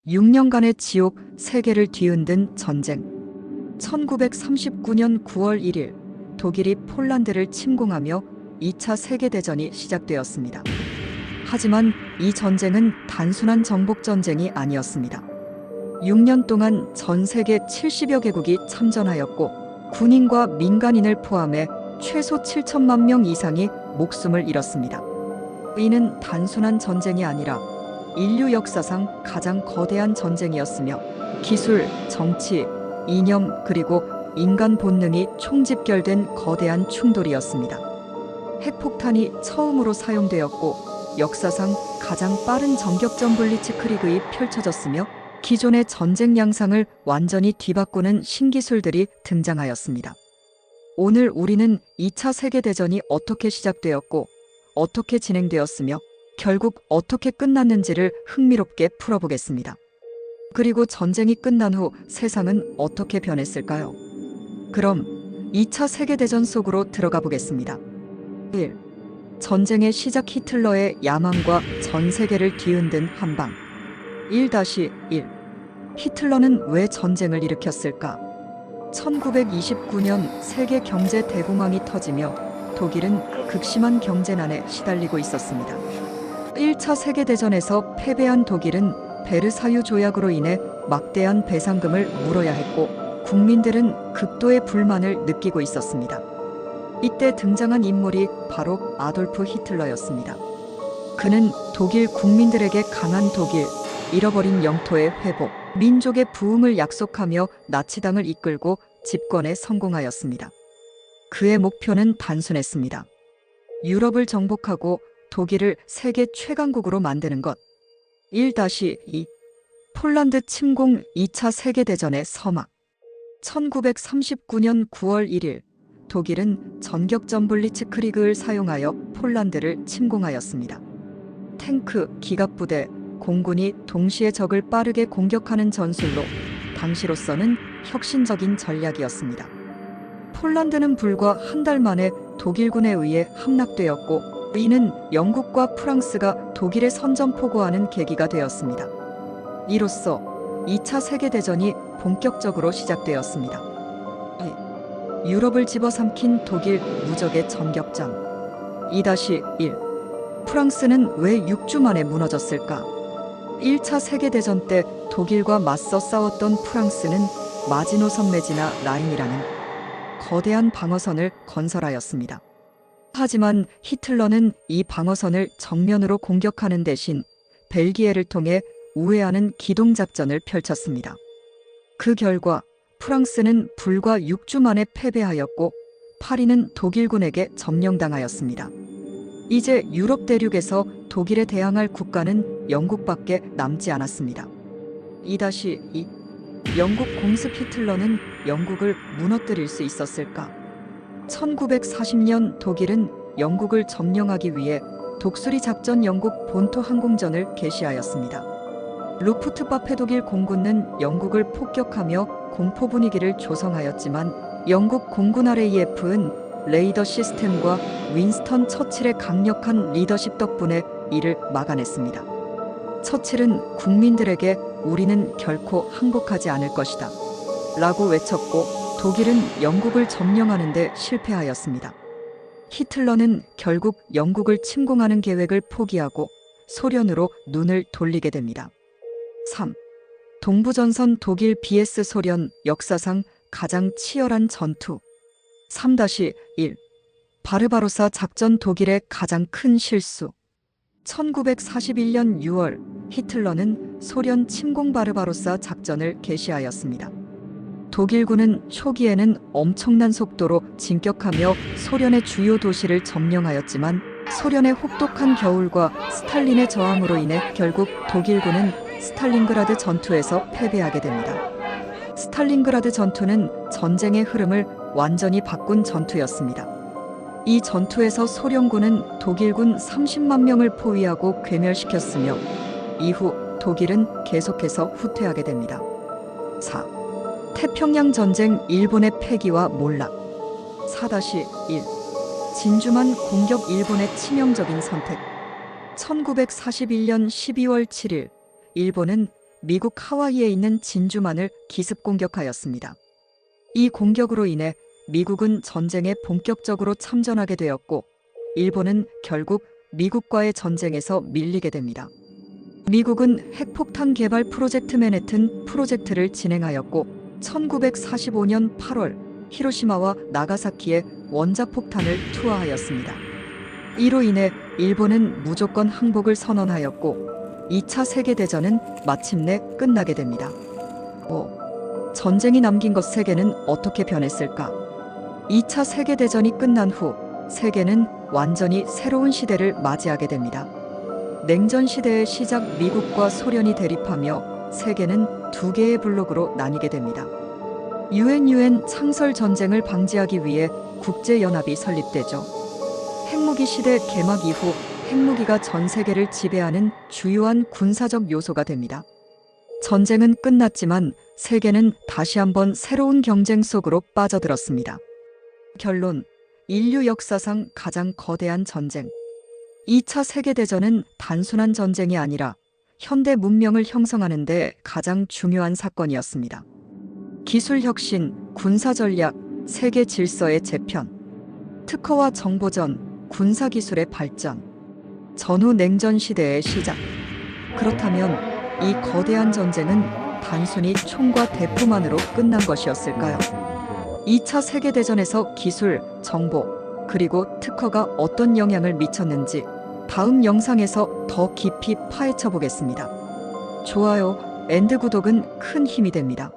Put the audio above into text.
6년간의 지옥 세계를 뒤흔든 전쟁. 1939년 9월 1일 독일이 폴란드를 침공하며 2차 세계대전이 시작되었습니다. 하지만 이 전쟁은 단순한 정복 전쟁이 아니었습니다. 6년 동안 전 세계 70여 개국이 참전하였고 군인과 민간인을 포함해 최소 7천만 명 이상이 목숨을 잃었습니다. 이는 단순한 전쟁이 아니라 인류 역사상 가장 거대한 전쟁이었으며 기술, 정치, 이념 그리고 인간 본능이 총집결된 거대한 충돌이었습니다. 핵폭탄이 처음으로 사용되었고 역사상 가장 빠른 정격전 블리츠크리그가 펼쳐졌으며 기존의 전쟁 양상을 완전히 뒤바꾸는 신기술들이 등장하였습니다. 오늘 우리는 2차 세계대전이 어떻게 시작되었고 어떻게 진행되었으며 결국 어떻게 끝났는지를 흥미롭게 풀어보겠습니다. 그리고 전쟁이 끝난 후 세상은 어떻게 변했을까요? 그럼 2차 세계대전 속으로 들어가 보겠습니다. 1. 전쟁의 시작. 히틀러의 야망과 전 세계를 뒤흔든 한방. 1-1. 히틀러는 왜 전쟁을 일으켰을까? 1929년 세계 경제 대공황이 터지며 독일은 극심한 경제난에 시달리고 있었습니다. 1차 세계대전에서 패배한 독일은 베르사유 조약으로 인해 막대한 배상금을 물어야 했고 국민들은 극도의 불만을 느끼고 있었습니다. 이때 등장한 인물이 바로 아돌프 히틀러였습니다. 그는 독일 국민들에게 강한 독일, 잃어버린 영토의 회복, 민족의 부흥을 약속하며 나치당을 이끌고 집권에 성공하였습니다. 그의 목표는 단순했습니다. 유럽을 정복하고 독일을 세계 최강국으로 만드는 것. 1-2. 폴란드 침공 2차 세계대전의 서막. 1939년 9월 1일 독일은 전격전 블리츠크리그를 사용하여 폴란드를 침공하였습니다. 탱크, 기갑부대, 공군이 동시에 적을 빠르게 공격하는 전술로 당시로서는 혁신적인 전략이었습니다. 폴란드는 불과 한 달 만에 독일군에 의해 함락되었고 이는 영국과 프랑스가 독일에 선전포고하는 계기가 되었습니다. 이로써 2차 세계대전이 본격적으로 시작되었습니다. 유럽을 집어삼킨 독일 무적의 전격전. 2-1. 프랑스는 왜 6주 만에 무너졌을까? 1차 세계대전 때 독일과 맞서 싸웠던 프랑스는 마지노 선매지나 라인이라는 거대한 방어선을 건설하였습니다. 하지만 히틀러는 이 방어선을 정면으로 공격하는 대신 벨기에를 통해 우회하는 기동작전을 펼쳤습니다. 그 결과 프랑스는 불과 6주 만에 패배하였고 파리는 독일군에게 점령당하였습니다. 이제 유럽 대륙에서 독일에 대항할 국가는 영국밖에 남지 않았습니다. 2-2. 영국 공습. 히틀러는 영국을 무너뜨릴 수 있었을까? 1940년 독일은 영국을 점령하기 위해 독수리 작전 영국 본토 항공전을 개시하였습니다. 루프트바페 독일 공군은 영국을 폭격하며 공포 분위기를 조성하였지만 영국 공군 RAF은 레이더 시스템과 윈스턴 처칠의 강력한 리더십 덕분에 이를 막아냈습니다. 처칠은 국민들에게 우리는 결코 항복하지 않을 것이다 라고 외쳤고 독일은 영국을 점령하는 데 실패하였습니다. 히틀러는 결국 영국을 침공하는 계획을 포기하고 소련으로 눈을 돌리게 됩니다. 3. 동부전선 독일 vs 소련. 역사상 가장 치열한 전투. 3-1. 바르바로사 작전. 독일의 가장 큰 실수. 1941년 6월 히틀러는 소련 침공 바르바로사 작전을 개시하였습니다. 독일군은 초기에는 엄청난 속도로 진격하며 소련의 주요 도시를 점령하였지만 소련의 혹독한 겨울과 스탈린의 저항으로 인해 결국 독일군은 스탈린그라드 전투에서 패배하게 됩니다. 스탈린그라드 전투는 전쟁의 흐름을 완전히 바꾼 전투였습니다. 이 전투에서 소련군은 독일군 30만 명을 포위하고 괴멸시켰으며 이후 독일은 계속해서 후퇴하게 됩니다. 4. 태평양 전쟁. 일본의 패기와 몰락. 4-1. 진주만 공격. 일본의 치명적인 선택. 1941년 12월 7일 일본은 미국 하와이에 있는 진주만을 기습 공격하였습니다. 이 공격으로 인해 미국은 전쟁에 본격적으로 참전하게 되었고, 일본은 결국 미국과의 전쟁에서 밀리게 됩니다. 미국은 핵폭탄 개발 프로젝트 맨해튼 프로젝트를 진행하였고, 1945년 8월 히로시마와 나가사키에 원자폭탄을 투하하였습니다. 이로 인해 일본은 무조건 항복을 선언하였고, 2차 세계대전은 마침내 끝나게 됩니다. 전쟁이 남긴 것 세계는 어떻게 변했을까? 2차 세계대전이 끝난 후 세계는 완전히 새로운 시대를 맞이하게 됩니다. 냉전 시대의 시작, 미국과 소련이 대립하며 세계는 두 개의 블록으로 나뉘게 됩니다. UN 창설 전쟁을 방지하기 위해 국제연합이 설립되죠. 핵무기 시대 개막 이후 핵무기가 전 세계를 지배하는 주요한 군사적 요소가 됩니다. 전쟁은 끝났지만 세계는 다시 한번 새로운 경쟁 속으로 빠져들었습니다. 결론, 인류 역사상 가장 거대한 전쟁. 2차 세계대전은 단순한 전쟁이 아니라 현대 문명을 형성하는 데 가장 중요한 사건이었습니다. 기술 혁신, 군사 전략, 세계 질서의 재편, 특허와 정보전, 군사 기술의 발전, 전후 냉전 시대의 시작. 그렇다면 이 거대한 전쟁은 단순히 총과 대포만으로 끝난 것이었을까요? 2차 세계대전에서 기술, 정보, 그리고 특허가 어떤 영향을 미쳤는지 다음 영상에서 더 깊이 파헤쳐 보겠습니다. 좋아요, 구독은 큰 힘이 됩니다.